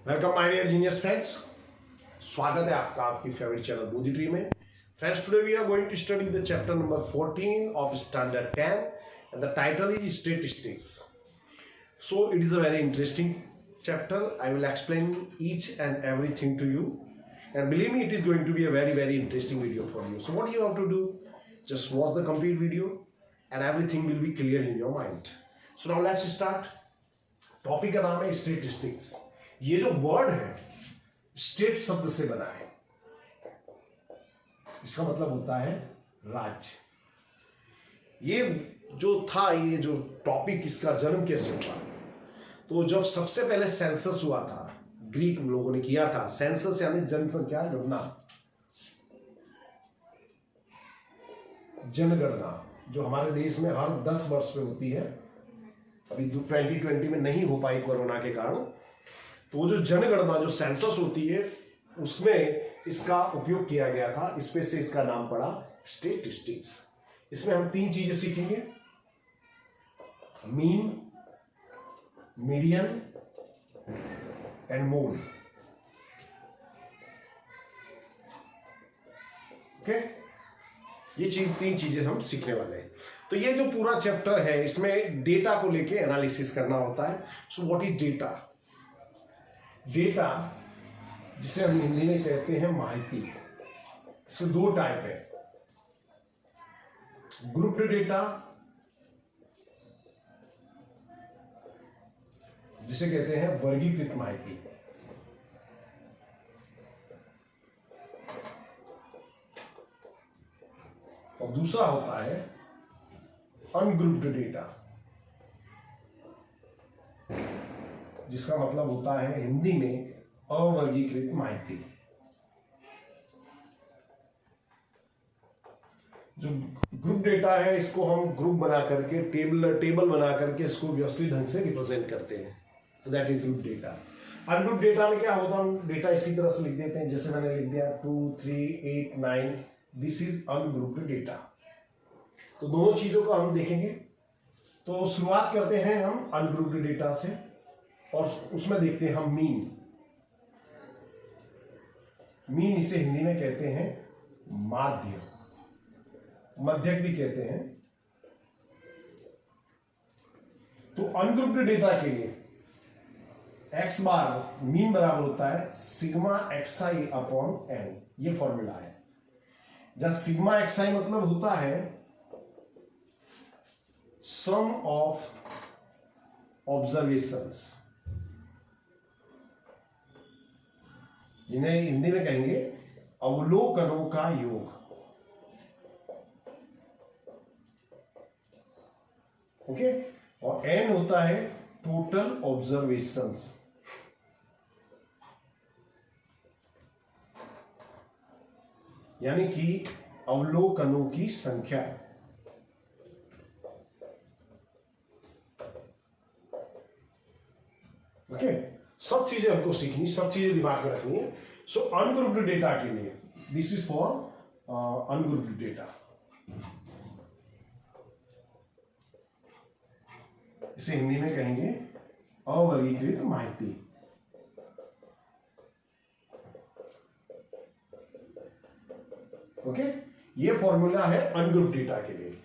Welcome my dear genius friends. स्वागत है आपका आपकी फेवरेट चैनल बुद्धि ट्री में। Friends, today we are going to study the chapter number 14 of standard 10 and the title is statistics. So it is a very interesting chapter. I will explain each and everything to you, and believe me, it is going to be a very interesting video for you. So what you have to do, just watch the complete video and everything will be clear in your mind. So now let's start. Topic का नाम है statistics. ये जो word है state शब्द से बना है, इसका मतलब होता है राज्य। ये जो था, ये जो टॉपिक, इसका जन्म कैसे हुआ? तो जब सबसे पहले सेंसस हुआ था, ग्रीक लोगों ने किया था। सेंसस यानी जनसंख्या गणना, जनगणना, जो हमारे देश में हर 10 वर्ष में होती है। अभी 2020 में नहीं हो पाई कोरोना के कारण। तो वो जो जनगणना, जो सेंसस होती है, उसमें इसका उपयोग किया गया था। इसमें से इसका नाम पड़ा स्टेटिस्टिक्स। इसमें हम 3 चीजें सीखेंगे: mean, median and mode. Okay, ये 3 चीजें हम सीखने वाले हैं। तो ये जो पूरा चैप्टर है, इसमें डेटा को लेके एनालिसिस करना होता है। So what is data? Data, जिसे हम हिंदी में कहते हैं माहिती, इसके 2 टाइप है: ग्रुप्ड डेटा, जिसे कहते हैं वर्गीकृत माहिती, और दूसरा होता है अनग्रुप्ड डेटा, जिसका मतलब होता है हिंदी में अवर्गीकृत माहिती। जो ग्रुप डेटा है, इसको हम ग्रुप बना करके, टेबल बना करके इसको व्यवस्थित ढंग से रिप्रेजेंट करते हैं। तो that is group data. Ungroup data में क्या होता है, हम डेटा इसी तरह से लिख देते हैं, जैसे मैंने लिख दिया 2, 3, 8, 9। This is ungrouped data. तो दोनों चीजों को हम देखेंगे। तो शुरुआत करते हैं हम अनग्रुप्ड डेटा से, और उसमें देखते हैं हम मीन। मीन, इसे हिंदी में कहते हैं माध्य, मध्यक भी कहते हैं। तो अनग्रुप्ड डेटा के लिए एक्स बार मीन बराबर होता है सिग्मा एक्सआई अपॉन एन। ये फॉर्मूला है। जहां सिग्मा एक्सआई मतलब होता है सम ऑफ ऑब्जर्वेशंस, जिन्हें हिंदी में कहेंगे अवलोकनों का योग। ओके, और एन होता है टोटल ऑब्जर्वेशंस। यानी कि अवलोकनों की संख्या। ओके, सब चीजें हमको सीखनी, सब चीजें दिमाग में रखनी है। सो अनग्रुप्ड डेटा के लिए this is for ungrouped data. इसे हिंदी में कहेंगे अवर्गीकृत माहिती। ओके, ये फॉर्मूला है अनग्रुप्ड डेटा के लिए।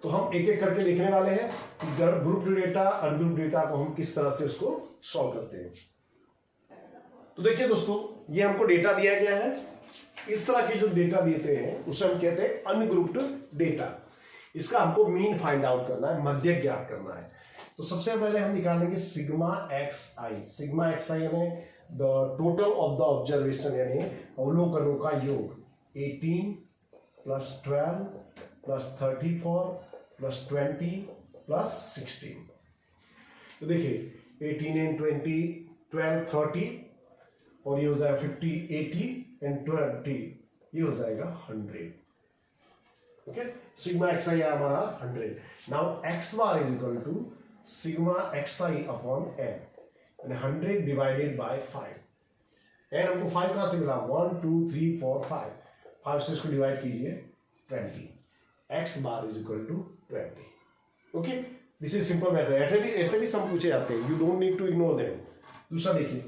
तो हम एक एक करके देखने वाले हैं कि ग्रुप्ड डेटा, अनग्रुप्ड डेटा को हम किस तरह से उसको सॉल्व करते हैं। तो देखिए दोस्तों, ये हमको डेटा दिया गया है। इस तरह की जो डेटा देते हैं उसे हम कहते हैं अनग्रुप्ड डेटा। इसका हमको मीन फाइंड आउट करना है, मध्य ज्ञात करना है। तो सबसे पहले हम निकालेंगे सिग्मा एक्स आई। सिग्मा एक्स आई यानी the total of the observation, यानी अवलोकनों का योग। 18 + 12 + 34 + 20 + 16। तो देखिए 18 and 20, 12, 30, और ये हो जाएगा 50, 80 and 20, ये हो जाएगा 100। ओके, सिग्मा एक्स आई हमारा 100। Now x bar is equal to sigma x i upon n, 100 divided by 5। N हमको 5 कहां से मिला? 1, 2, 3, 4, 5। 5 से इसको डिवाइड कीजिए 20। X bar is equal to 20। Okay, this is simple method. ऐसे भी सम पूछे जाते हैं, you don't need to ignore them. दूसरा देखिए,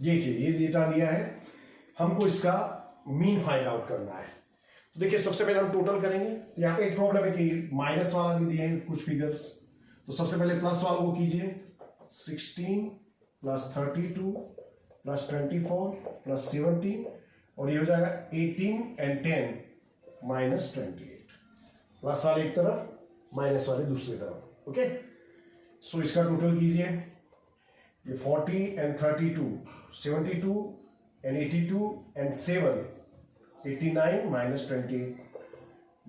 ये डेटा दिया है, हमको इसका मीन फाइंड आउट करना है। तो देखिए सबसे पहले हम टोटल करेंगे। यहाँ पे एक प्रॉब्लम है कि माइनस वाला भी दिए हैं कुछ फिगर्स, तो सबसे पहले प्लस वालों को कीजिए। 16 प्लस 32 प्लस 24 प्लस 17 और ये हो जाएगा 18 एंड 10 माइनस 28। प्लस वाले एक तरफ माइनस वाले दूसरी तरफ। ओके, सो इसका टोटल कीजिए। ये 40 and 32 72 and 82 and 7 89 minus 28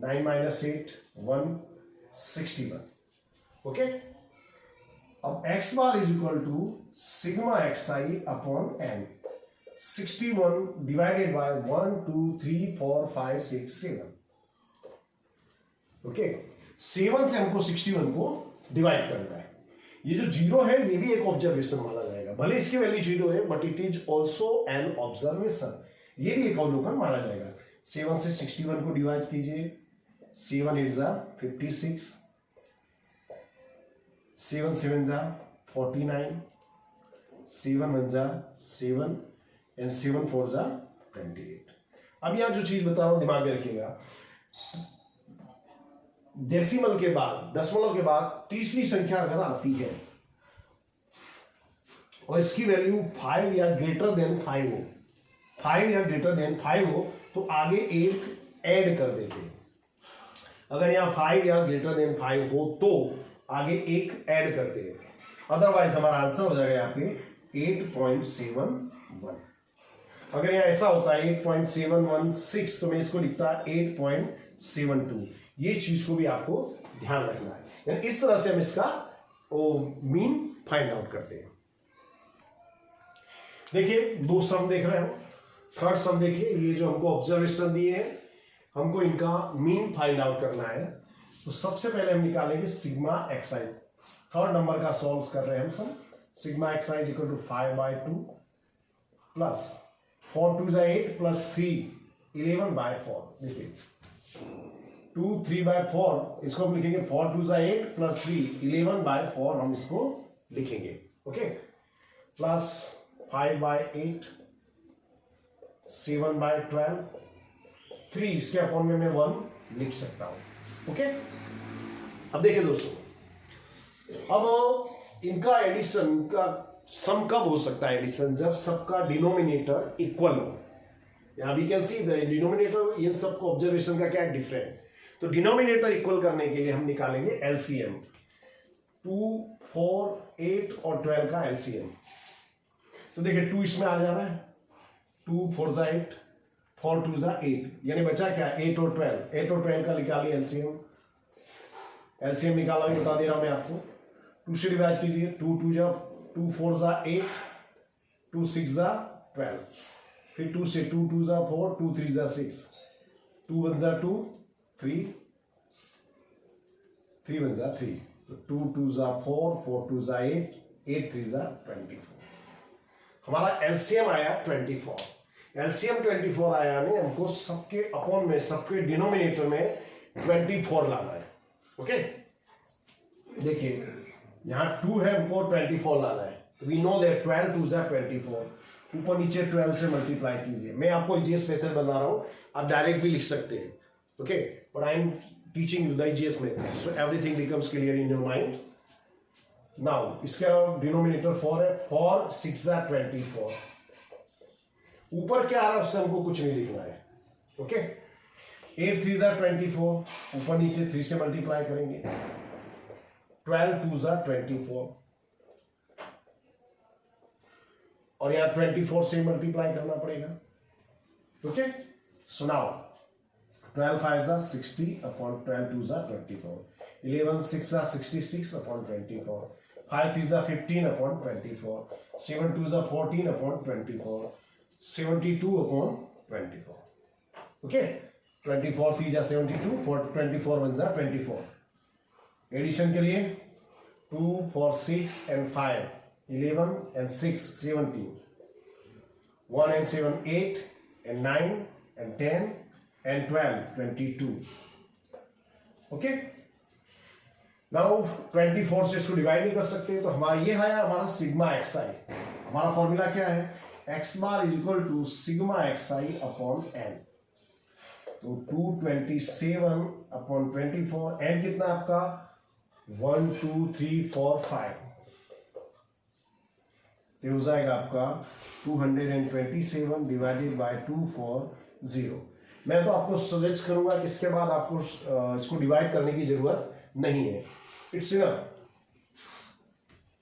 9 minus 8 1 61। Okay, अब x bar is equal to sigma xi upon n। 61 divided by 1 2 3 4 5 6 7। Okay, 7 से हमको 61 को डिवाइड करना है। ये जो जीरो है ये भी एक ऑब्जर्वेशन माना जाएगा, भले इसकी वैल्यू जीरो है but it is also an observation, ये भी एक अवलोकन माना जाएगा। 7 से 61 को डिवाइड कीजिए। 7 8 जा 56, 7 7 जा 49, 7 1 जा 7 एंड 7 4 जा 28। अब यहां जो चीज बता रहा हूं दिमाग में रखिएगा, डेसिमल के बाद, दशमलव के बाद तीसरी संख्या अगर आती है और इसकी वैल्यू 5 या ग्रेटर देन 5 हो, 5 या ग्रेटर देन 5 हो, तो आगे एक ऐड कर देते हैं। अगर यहां 5 या ग्रेटर देन 5 हो तो आगे एक ऐड करते हैं, अदरवाइज हमारा आंसर हो जाएगा यहाँ पे 8.71। अगर यहां ऐसा होता है 8.716 तो मैं इसको लिखता 8.72। ये चीज को भी आपको ध्यान रखना है, यानी इस तरह से हम इसका मीन फाइंड आउट करते हैं। देखिए दो सम देख रहे हो, थर्ड सम देखिए, ये जो हमको ऑब्जर्वेशन दिए हैं हमको इनका मीन फाइंड आउट करना है। तो सबसे पहले हम निकालेंगे सिग्मा xi। थर्ड नंबर का सॉल्व कर रहे हैं हम sum. Sigma xi is equal to 5/2 plus 4 2 8 plus 3 11/4। देखिए 2 3/4 इसको हम लिखेंगे 4 2 8 प्लस 3 11/4 हम इसको लिखेंगे। ओके, प्लस 5/8 7/12 3 इसके अपॉन में मैं 1 लिख सकता हूं। ओके, अब देखिए दोस्तों, अब इनका एडिशन का सम कब हो सकता है? एडिशन जब सबका डिनोमिनेटर इक्वल हो। यहां we can see the denominator, इन सबको ऑब्जर्वेशन का क्या डिफरेंट। तो डिनोमिनेटर इक्वल करने के लिए हम निकालेंगे एलसीएम। 2 4 8 और 12 का एलसीएम। तो देखिए 2 इसमें आ जा रहा है, 2 4 जा 8 4 2 जा 8, यानी बचा क्या 8 और 12। 8 और 12 का निकालिए एलसीएम। एलसीएम निकाला भी बता दे रहा हूं मैं आपको। 2 से डिवाइड कीजिए, 2 2 जा 2 4 जा 8 2 6 जा 12, फिर 2 से 2 2 जा 4 2 3 जा 6 2 1 जा 2 3 3 1 जा 3, तो 2 2 जा 4 4 2 जा 8 8 3 जा 24। हमारा एलसीएम आया 24। एलसीएम 24 आया ने हमको सबके अपॉन में, सबके डिनोमिनेटर में 24 लाना है। ओके, देखिए यहां 2 है, हमको 24 लाना है। वी नो दैट 12 2 जा 24, ऊपर नीचे 12 से मल्टीप्लाई कीजिए। मैं आपको ईजीएस मेथड बता रहा हूं, आप डायरेक्ट भी लिख सकते हैं। Okay, but I am teaching you the EGS method, so everything becomes clear in your mind. Now इसका डिनोमिनेटर 4 है, 4 6 जा 24। ऊपर क्या आ रहा है उससे हमको कुछ नहीं लिखना है। ओके, 8 3 जा 24, ऊपर नीचे 3 से मल्टीप्लाई करेंगे। 12 2 जा 24 और यहां 24 से मल्टीप्लाई करना पड़ेगा। ओके, सो नाउ 12 5 जा 60 अपॉन 12 2 जा 24, 11 6 जा 66 अपॉन 24, 5 3 जा 15 अपॉन 24, 7 2 जा 14 अपॉन 24, 72 अपॉन 24। ओके, 24 3 जा 72, 24 1 जा 24। एडिशन करिए, 2 4 6 and 5 11 and 6 17, 1 and 7 8 and 9 and 10 and 12 22। Okay, now 24 से इसको डिवाइड नहीं कर सकते, तो हमारा ये है हमारा सिग्मा xi। हमारा फॉर्मूला क्या है? X bar is equal to sigma x i upon n. तो 227 अपॉन 24, एन कितना आपका 1 2 3 4 5, ये हो जाएगा आपका 227 डिवाइडेड बाय 240। मैं तो आपको सजेस्ट करूंगा कि इसके बाद आपको इसको डिवाइड करने की जरूरत नहीं है, इट्स इनफ।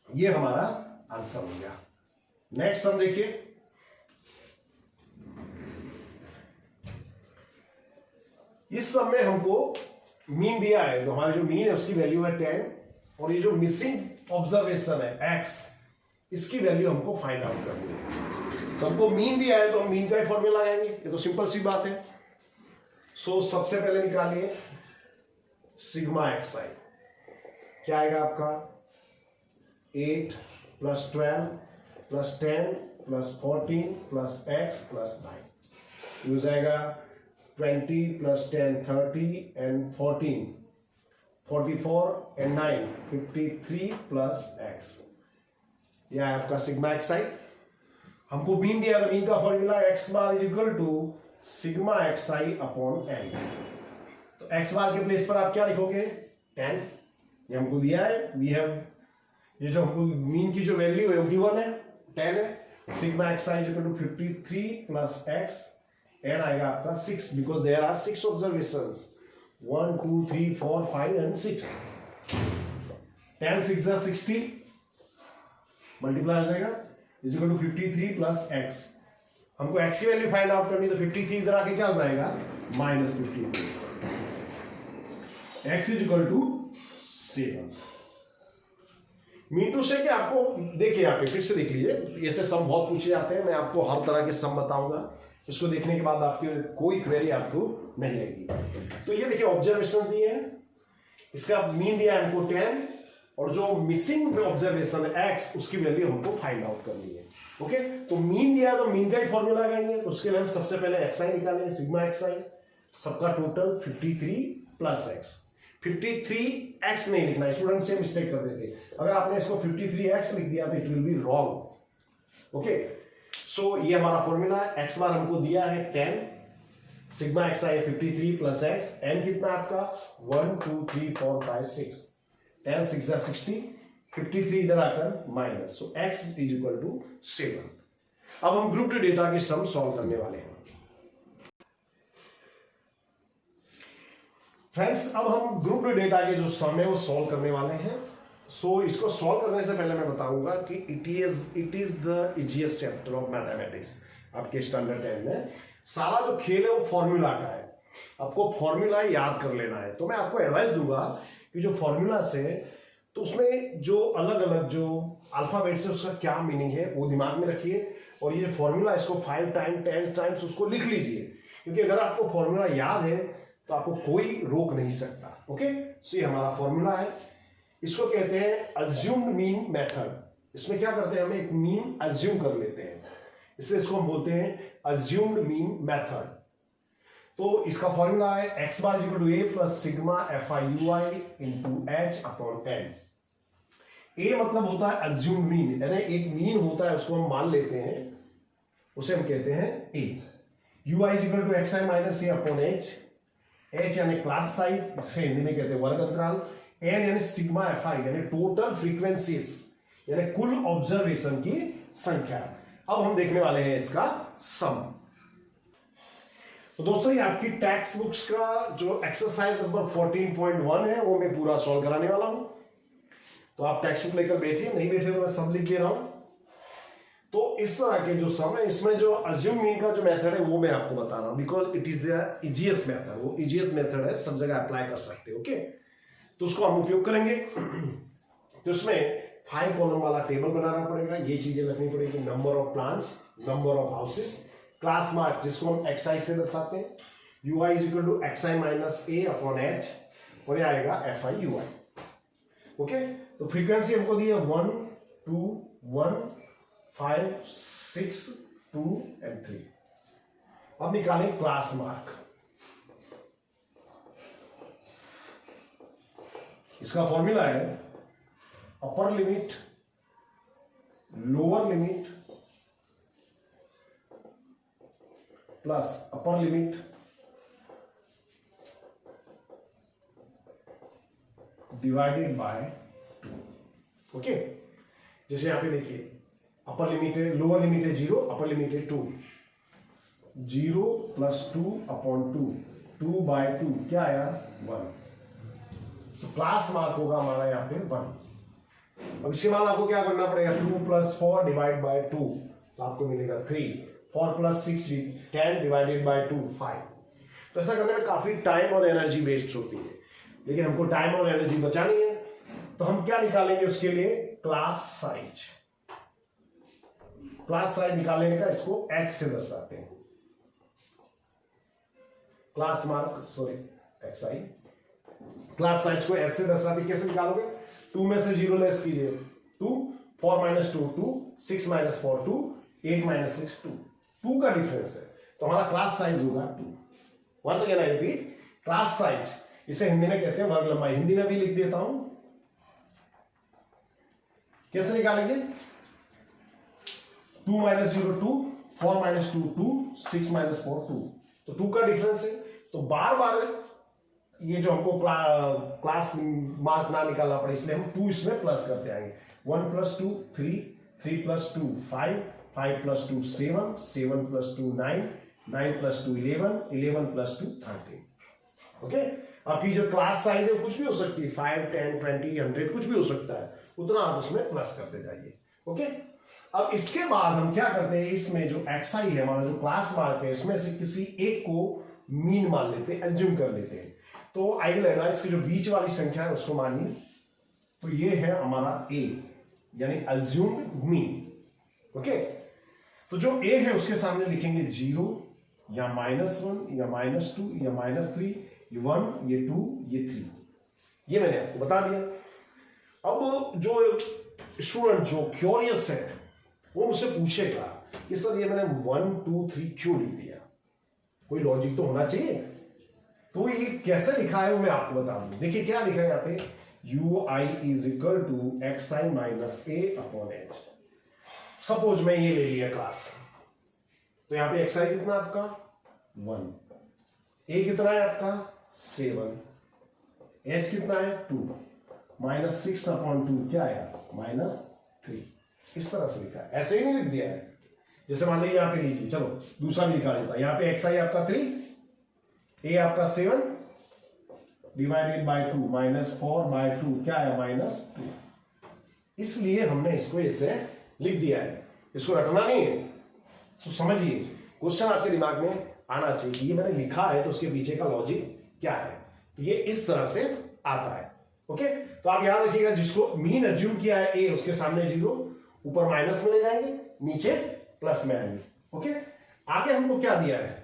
ये हमारा आंसर हो गया। नेक्स्ट हम देखिए, इस सब में हमको मीन दिया है, तो हमारा जो मीन है उसकी वैल्यू है 10, और ये जो मिसिंग ऑब्जर्वेशन है x, इसकी वैल्यू हमको फाइंड आउट करनी है। तो हमको मीन दिया है तो हम मीन का ही फॉर्मूला लगाएंगे, ये तो सिंपल सी बात है। सो सबसे पहले निकालिए सिग्मा एक्स आई, क्या आएगा आपका 8 + 12 + 10 + 14 + x + 9, हो जाएगा 20 + 10 30 and 14 44 and 9 53 + x, यह है आपका सिग्मा एक्स आई। हमको मीन दिया, मीन का formula x bar is equal to sigma x i upon n. तो एक्स बार के प्लेस पर आप क्या लिखोगे 10, ये हमको दिया है, वी हैव, ये जो हमको मीन की जो वैल्यू है वो गिवन है 10 है। Sigma x i is equal to 53 + x, n आएगा आपका 6 because there are 6 observations, 1 2 3 4 5 and 6, 10 6 are 60, multiply हो जाएगा इज इक्वल टू 53 + x। हमको x की वैल्यू फाइंड आउट करनी, तो 53 इधर आके क्या हो जाएगा -53, x is equal to 7। Mean to say कि आपको देखिए, यहाँ पे फिर से देख लीजिए, ऐसे सम बहुत पूछे जाते हैं, मैं आपको हर तरह के सम बताऊंगा, इसको देखने के बाद आपकी कोई क्वेरी आपको नहीं रहेगी। तो ये देखिए ऑब्जर्वेशन दिए हैं, इसका मीन दिया है हमको 10, और जो मिसिंग ऑब्जर्वेशन है x, उसकी वैल्यू हमको फाइंड आउट करनी है। ओके, तो मीन दिया तो मीन का ही फॉर्मूला लगाएंगे, तो उसके लिए हम सबसे पहले एक्स आई निकालेंगे, सिग्मा एक्स आई, सबका टोटल 53 + x। 53x नहीं लिखना है, स्टूडेंट से मिस्टेक कर देते, अगर आपने इसको 53x लिख दिया तो it will be wrong. Okay, so ये हमारा फॉर्मूला है, x बार हमको दिया है 10, सिग्मा एक्स आई 53 + x, n कितना आपका 1 2 3 4 5 6, 10 6 are 60, 53 इधर आकर minus, so x is equal to 7। अब हम ग्रुप डेटा के सम सॉल्व करने वाले हैं। फ्रेंड्स, अब हम ग्रुप डेटा के जो सम है वो सॉल्व करने वाले हैं। सो इसको सॉल्व करने से पहले मैं बताऊंगा कि it is the easiest chapter of mathematics आपके स्टैंडर्ड 10 में। सारा जो खेल है वो फॉर्मूला का है, आपको फॉर्मूला याद कर लेना है। तो मैं आपको एडवाइस दूंगा कि जो फॉर्मूला से, तो उसमें जो अलग अलग जो अल्फाबेट्स है उसका क्या मीनिंग है वो दिमाग में रखिए, और ये फॉर्मूला इसको 5 टाइम 10 टाइम्स उसको लिख लीजिए, क्योंकि अगर आपको फॉर्मूला याद है तो आपको कोई रोक नहीं सकता। ओके, सो ये हमारा फॉर्मूला है, इसको कहते हैं अज्यूम्ड मीन मेथड। इसमें क्या करते हैं, हम एक मीन अज्यूम कर लेते हैं, इसलिए इसको हम बोलते हैं अज्यूम्ड मीन मेथड। तो इसका फॉर्मूला है x bar equal to a plus sigma fi into h upon n। a मतलब होता है अज्यूम्ड मीन, यानी एक मीन होता है उसको हम मान लेते हैं, उसे हम कहते हैं a। ui equal to xi minus a upon h, h यानी क्लास साइज, इसे हिंदी में कहते हैं वर्ग अंतराल, n यानी सिग्मा fi यानी टोटल फ्रीक्वेंसीज, यानी कुल ऑब्जर्वेशन की संख्या। अब हम देखने वाले हैं इसका सम। तो दोस्तों, ये आपकी टेक्स्ट बुक्स का जो एक्सरसाइज नंबर 14.1 है वो मैं पूरा सॉल्व कराने वाला हूं। तो आप टेक्स्ट बुक लेकर बैठिए, नहीं बैठे तो मैं सब लिख दे रहा हूं। तो इस तरह के जो सम है, इसमें जो अज्यूम मीन का जो मेथड है वो मैं आपको बता रहा हूं, because it is the easiest method, वो इजीएस्ट मेथड है, सब जगह अप्लाई कर सकते हैं। ओके, तो उसको हम उपयोग करेंगे। तो इसमें 5 कॉलम वाला टेबल बनाना पड़ेगा, ये चीजें रखनी पड़ेगी, number of plants, number of houses, class mark जिसको हम xi से दर्शाते हैं, ui is equal to xi minus a upon h, और ये आएगा fi ui। ओके, तो फ्रीक्वेंसी हमको दी है 1 2 1 5 6 2 and 3। अब निकालें क्लास मार्क। इसका फॉर्मूला है upper limit lower limit plus upper limit divided by 2। Okay, जैसे यहां पे देखिए अपर लिमिट है, लोअर लिमिट है 0, अपर लिमिट है 2, 0 प्लस 2 अपॉन 2, 2 बाय 2 क्या आया 1। तो क्लास मार्क होगा हमारा यहाँ पे 1। अब इसके बाद आपको क्या करना पड़ेगा, 2 प्लस 4 डिवाइड बाय 2, तो आपको मिलेगा 3, 4 प्लस 6 10 डिवाइडेड बाय 2 5। तो ऐसा करने में काफी टाइम और एनर्जी वेस्ट होती है, लेकिन हमको टाइम और एनर्जी बचानी है, तो हम क्या निकालेंगे उसके लिए, क्लास साइज। क्लास साइज निकालने का इसको h से दर्शाते हैं, class mark sorry xi, class size को h से दर्शाते। कैसे निकालोगे, 2 में से 0 लेस कीजिए, 2, 4 माइनस 2 2, 6 माइनस 4 2, 8 माइनस 6 2, 2 का डिफरेंस है, तो हमारा क्लास साइज होगा 2। Once again I repeat, class size, इसे हिंदी में कहते हैं वर्ग लंबाई। हिंदी में भी लिख देता हूं, कैसे निकालेंगे, 2 माइनस 0 2, 4 माइनस 2 2, 6 माइनस 4 2, तो 2 का डिफरेंस है। तो बार बार ये जो हमको क्लास मार्क ना निकालना पड़े, इसलिए हम 2 इसमें प्लस करते आएंगे। 1 plus 2 3, 3 plus 2 5, 5 plus 2 7, 7 plus 2 9, 9 plus 2 11, 11 plus 2 13। Okay, आपकी जो क्लास साइज है कुछ भी हो सकती है, 5 10 20 100 कुछ भी हो सकता है, उतना आप उसमें प्लस करते जाइए। ओके, अब इसके बाद हम क्या करते हैं, इसमें जो xi है हमारा जो क्लास मार्क है, इसमें से किसी एक को मीन मान लेते हैं, एज्यूम कर लेते हैं। तो आइडियल एडवाइस की जो बीच वाली संख्या है उसको मानिए, तो ये है हमारा a, यानी एज्यूम्ड मीन। ओके, तो जो a है उसके सामने लिखेंगे 0 या -1 या -2 या -3, ये 1 ये 2 ये 3, ये मैंने आपको बता दिया। अब जो स्टूडेंट जो क्यूरियस है वो मुझसे पूछेगा कि सर ये मैंने 1 2 3 क्यों लिख दिया, कोई लॉजिक तो होना चाहिए। तो ये कैसे लिखा है वो मैं आपको बता दूं। देखिए क्या लिखा है यहाँ पे, ui is equal to xi minus a upon h। Suppose मैं ये ले लिया क्लास, तो यहाँ पे xi कितना आपका 1, a कितना है आपका 7, h कितना है 2, माइनस 6 अपॉन 2 क्या आया -3। इस तरह से लिखा है, ऐसे ही नहीं लिख दिया है। जैसे मान लीजिए यहाँ पे लीजिए, चलो दूसरा भी लिखा देता है। यहाँ पे xi आपका 3, a आपका 7 डिवाइडेड बाय 2, -4/2 क्या है -2। इसलिए हमने इसको ऐसे लिख दिया है, इसको रटना नहीं है। तो समझिए, क्वेश्चन आपके दिमाग में आना चाहिए कि ये मैंने लिखा है तो उसके पीछे का लॉजिक क्या है। तो ये इस तरह से आता है। ओके, तो आप याद रखिएगा, जिसको मीन एज्यूम किया है a, उसके सामने 0, ऊपर माइनस में ले जाएंगे, नीचे प्लस में आएंगे। ओके, आगे हमको क्या दिया है,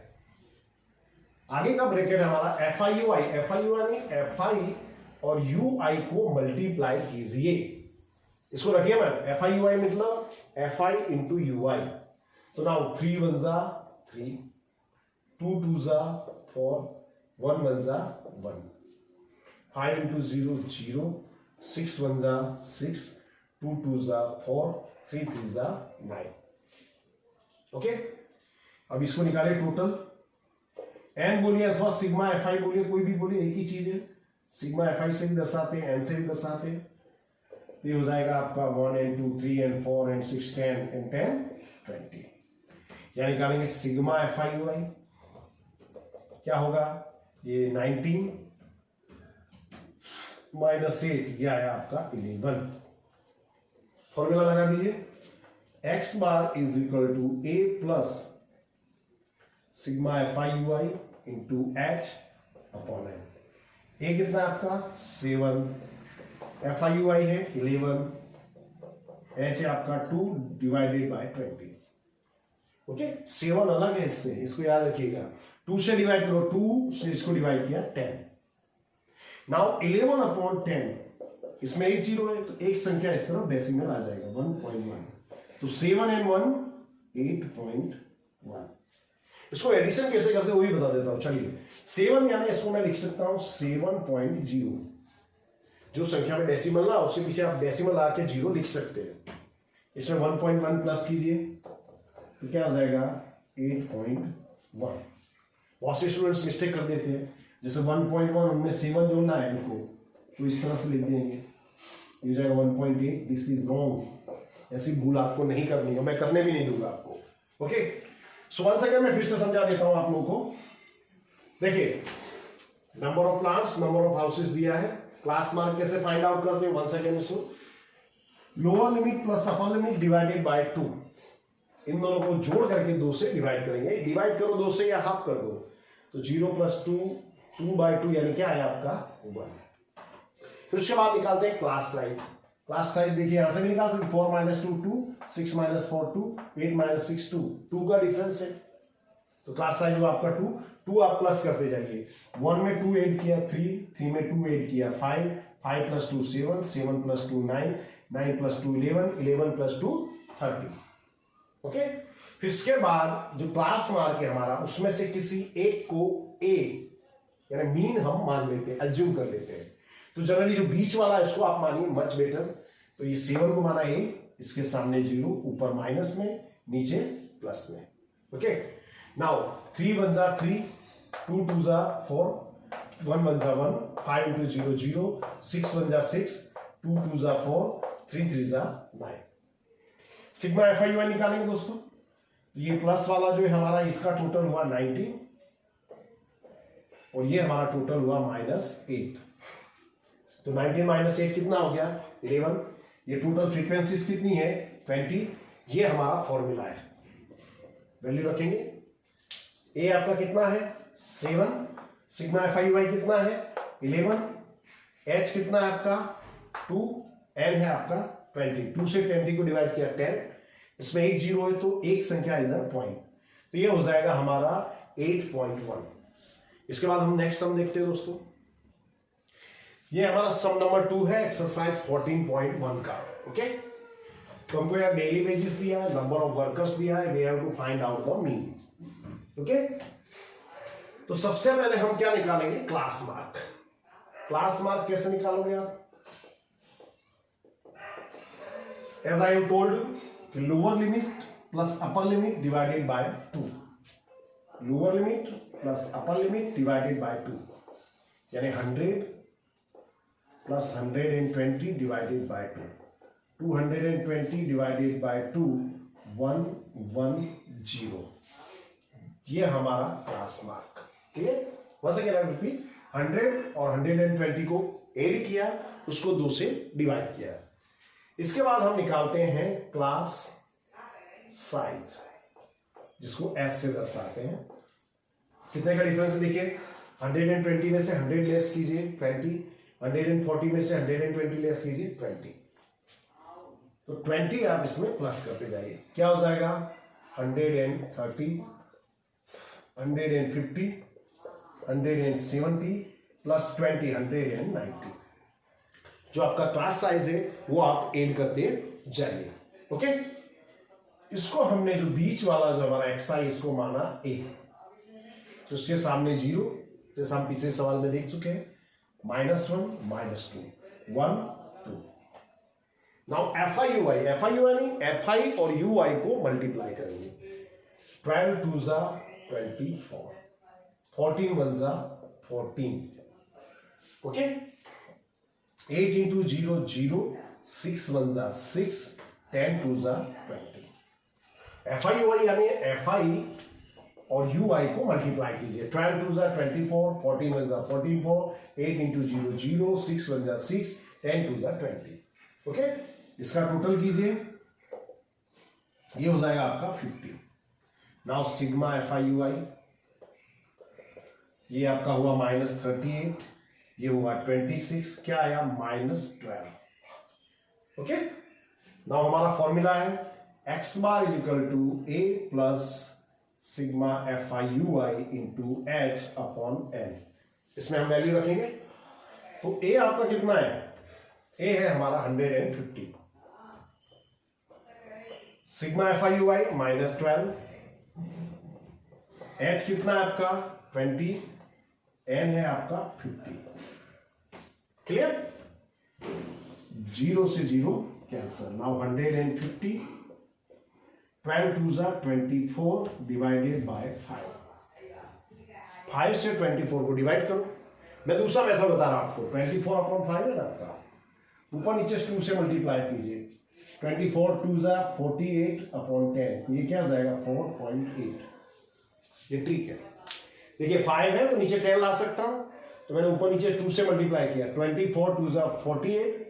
आगे का ब्रैकेट हमारा FIUI, FIUI नहीं FI और UI को मल्टीप्लाई कीजिए। इसको रखिए मैं, FIUI मतलब FI इंटू UI। तो नाउ 3 1 जा 3, 2 2 जा 4, 1 1 जा 1, 5 इंटू 0 0, 6 1 जा 6, 2 2 जा 4, 3 3 जा 9। ओके, अब इसको निकाले टोटल, एन बोलिए अथवा सिग्मा FI बोलिए, कोई भी बोलिए, एक ही चीज है। सिग्मा FI से भी दर्शाते हैं, एन से भी दर्शाते हैं। तो ये हो जाएगा आपका 1 and 2 3 and 4 and 6 10 and 10 20। या निकालेंगे सिग्मा FIUI, क्या होगा, ये 19 -8, ये आया आपका 11। फॉर्मूला लगा दीजिए, x bar is equal to a plus sigma FIUI into h upon n। a कितना आपका 7, FIUI है 11, h है आपका 2 डिवाइडेड बाय 20। ओके, 7 अलग है इससे, इसको याद रखिएगा। 2 से डिवाइड करो, 2 से इसको डिवाइड किया 10। नाउ 11 अपॉन 10, इसमें एक 0 है तो एक संख्या इस तरफ डेसिमल आ जाएगा 1.1। तो 7 and 1 8.1। इसको एडिशन कैसे करते हैं वो भी बता देता हूं। चलिए 7 यानी इसको मैं लिख सकता हूं 7.0। जो संख्या में डेसिमल ना उसके पीछे आप डेसिमल आके 0 लिख सकते हैं। इसमें 1.1 प्लस कीजिए तो क्या हो जाएगा 8.1। 1। बहुत से स्टूडेंट्स मिस्टेक कर देते हैं, जैसे 1.1 उनमें 7 जोड़ना है इनको, तो इस तरह से लिख देंगे, ये जाएगा 1.8। This is wrong. ऐसी भूल आपको नहीं करनी है, मैं करने भी नहीं दूंगा आपको। ओके, सो वंस अगेन मैं फिर से समझा देता हूं आप लोगों को। देखिए, number of plants, number of houses दिया है, क्लास मार्क कैसे फाइंड आउट करते हैं। वंस अगेन इसको lower limit plus upper limit divided by 2, इन दोनों को जोड़ करके 2 से डिवाइड करेंगे। डिवाइड करो 2 से या हाफ कर दो, तो 0 + 2, 2/2 यानी क्या आया आपका 1। फिर उसके बाद निकालते हैं क्लास साइज। क्लास साइज देखिए यहां से भी निकाल सकते, 4 - 2 2, 6 - 4 2, 8 - 6 2, 2 का डिफरेंस है, तो क्लास साइज हुआ आपका 2। 2 आप प्लस करते जाइए, 1 में 2 ऐड किया 3, 3 में 2 ऐड किया 5, 5 + 2 7, 7 + 2 9, 9 + 2 11, 11 + 2 30। ओके, फिर इसके बाद जो क्लास मार्क है हमारा, उसमें से किसी एक को ए यानी मीन हम मान लेते हैं, अज्यूम कर लेते हैं। तो जनरली जो बीच वाला है इसको आप मानिए मच बेटर। तो ये 7 को माना ए, इसके सामने 0, ऊपर माइनस में, नीचे प्लस में। Okay, now 3 × 1 3, 2 × 2 4, 1 × 1, 5 × 0 0, 6 × 6, 2 × 2 4, 3 × 3 9। सिग्मा FIUI निकालेंगे दोस्तों, तो ये प्लस वाला जो है हमारा, इसका टोटल हुआ 90 और ये हमारा टोटल हुआ -8। तो 19 - 8 कितना हो गया 11। ये टोटल फ्रीक्वेंसीज कितनी है 20। ये हमारा फॉर्मूला है, वैल्यू रखेंगे। ए आपका कितना है 7, सिग्मा FIUI कितना है 11, H कितना है आपका 2, N है आपका 20। 2 से 20 को डिवाइड किया 10, इसमें एक 0 है तो एक संख्या इधर पॉइंट, तो ये हो जाएगा हमारा 8.1। इसके बाद हम नेक्स्ट सम देखते हैं दोस्तों। ये हमारा सम नंबर 2 है, एक्सरसाइज 14.1 का। ओके, तो हमको यार डेली वेजेस दिया है, नंबर ऑफ वर्कर्स दिया है, we have to find out the mean. Okay, तो सबसे पहले हम क्या निकालेंगे क्लास मार्क। क्लास मार्क कैसे निकालोगे आप, as I have told you कि lower limit plus upper limit divided by 2, lower limit plus upper limit divided by 2, यानी 100 plus 120 divided by 2, 220 divided by 2, 110। ये हमारा क्लास मार्क। ठीक है, वैसे क्या रिपीट, 100 और 120 को ऐड किया, उसको 2 से डिवाइड किया। इसके बाद हम निकालते हैं क्लास साइज, जिसको एस से दर्शाते हैं। कितने का डिफरेंस है देखिए, 120 में से 100 लेस कीजिए 20, 140 में से 120 लेस कीजिए 20, तो 20 आप इसमें प्लस करते जाइए, क्या हो जाएगा 130, 150, 170 प्लस 20, 190। जो आपका क्लास साइज है वो आप ऐड करते जाइए। ओके, इसको हमने जो बीच वाला जो हमारा XI इसको माना A, तो उसके सामने 0, जैसे हम पिछले सवाल में देख चुके हैं, -1 -2 1 2। नाउ FIUI, FIUI नहीं, FI और UI को मल्टीप्लाई करेंगे। 12 2 24, 14 1 14। ओके, 8 × 0 0, 6 1 6, 10 2 20। FIUI यानी FI और UI को मल्टीप्लाई कीजिए। 12 2 24, 14 1 44, 8 × 0 0, 6 1 6, 10 2 20। ओके, इसका टोटल कीजिए, ये हो जाएगा आपका 50। नाउ सिग्मा FIUI, ये आपका हुआ -38, ये हुआ 26, क्या आया -12। ओके, नाउ हमारा फॉर्मूला है x bar = a plus sigma FIUI × h upon n। इसमें हम वैल्यू रखेंगे, तो a आपका कितना है, a है हमारा 150, सिग्मा FIUI -12, h कितना है आपका 20, n है आपका 50। क्लियर, 0 से 0 कैंसर। नाउ 150, 12 2 24 डिवाइडेड बाय 5, 5 से 24 को डिवाइड करो। मैं दूसरा मेथड बता रहा हूं आपको, 24/5 है ना आपका, ऊपर नीचे 2 से मल्टीप्लाई कीजिए, 24 2 जा 48/10, ये क्या हो जाएगा 4.8। ये ठीक है, देखिए 5 है तो नीचे 10 ला सकता हूं, तो मैंने ऊपर नीचे 2 से मल्टीप्लाई किया, 24 2 जा 48,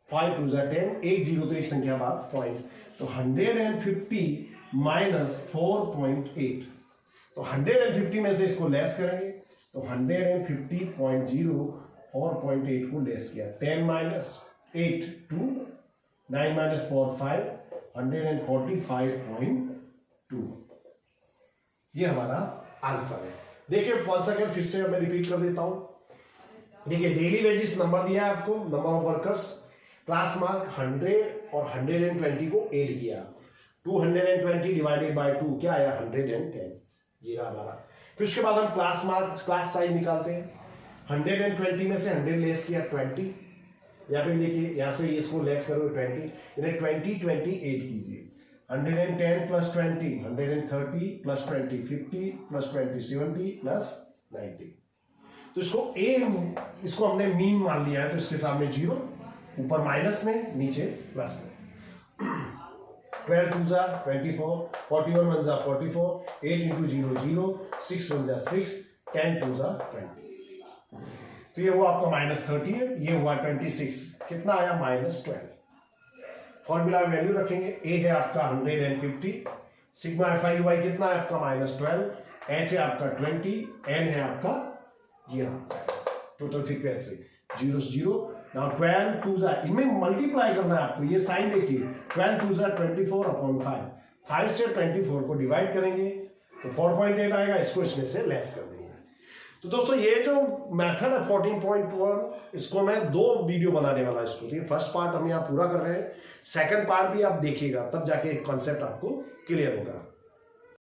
5 2 जा 10, एक जीरो तो एक संख्या बाद पॉइंट, तो 150 माइनस 4.8, तो 150 में से इसको लेस करेंगे, तो 150.0 4.8 को लेस किया, 10 माइनस 8 2, 9 माइनस 4 5, 145.2, ये हमारा आंसर है। देखिए वन सेकेंड फिर से मैं रिपीट कर देता हूं। देखिए डेली वेजेस नंबर दिया है आपको, number of workers, class mark 100 और 120 को ऐड किया, 220 डिवाइडेड बाय 2 क्या आया 110, ये रहा हमारा। फिर उसके बाद हम क्लास मार्क क्लास साइज निकालते हैं, 120 में से 100 लेस किया 20, या फिर देखिए यहाँ से इसको लेस करो 20, इन्हें 20 28 कीजिए, 110 प्लस 20 130 प्लस 20 50 प्लस 20 70 प्लस 90, तो इसको हमने मीन मान लिया है, तो इसके सामने 0, ऊपर माइनस में नीचे प्लस में, 12 2 जा 24, 41 1 जा 44, 8 into 0 0, 6 1 जा 6, 10 2 जा 20, तो ये हुआ आपका -30 है, ये हुआ 26, कितना आया -12। फॉर्मूला वैल्यू रखेंगे, ए है आपका 150, सिग्मा FIUI कितना है आपका -12, एच है आपका 20, एन है आपका ये टोटल फ्रीक्वेंसी 0 0। नाउ 12 2 जा, इनमें मल्टीप्लाई करना है आपको, ये साइन देखिए, 12 2 जा 24/5, 5 से 24 को डिवाइड करेंगे तो 4.8 आएगा, इसको इसमें से लेस कर देंगे। तो दोस्तों ये जो मेथड है 14.1, इसको मैं 2 वीडियो बनाने वाला इसको, ठीक है, फर्स्ट पार्ट हम यहाँ पूरा कर रहे हैं, सेकंड पार्ट भी आप देखिएगा, तब जाके एक कॉन्सेप्ट आपको क्लियर होगा।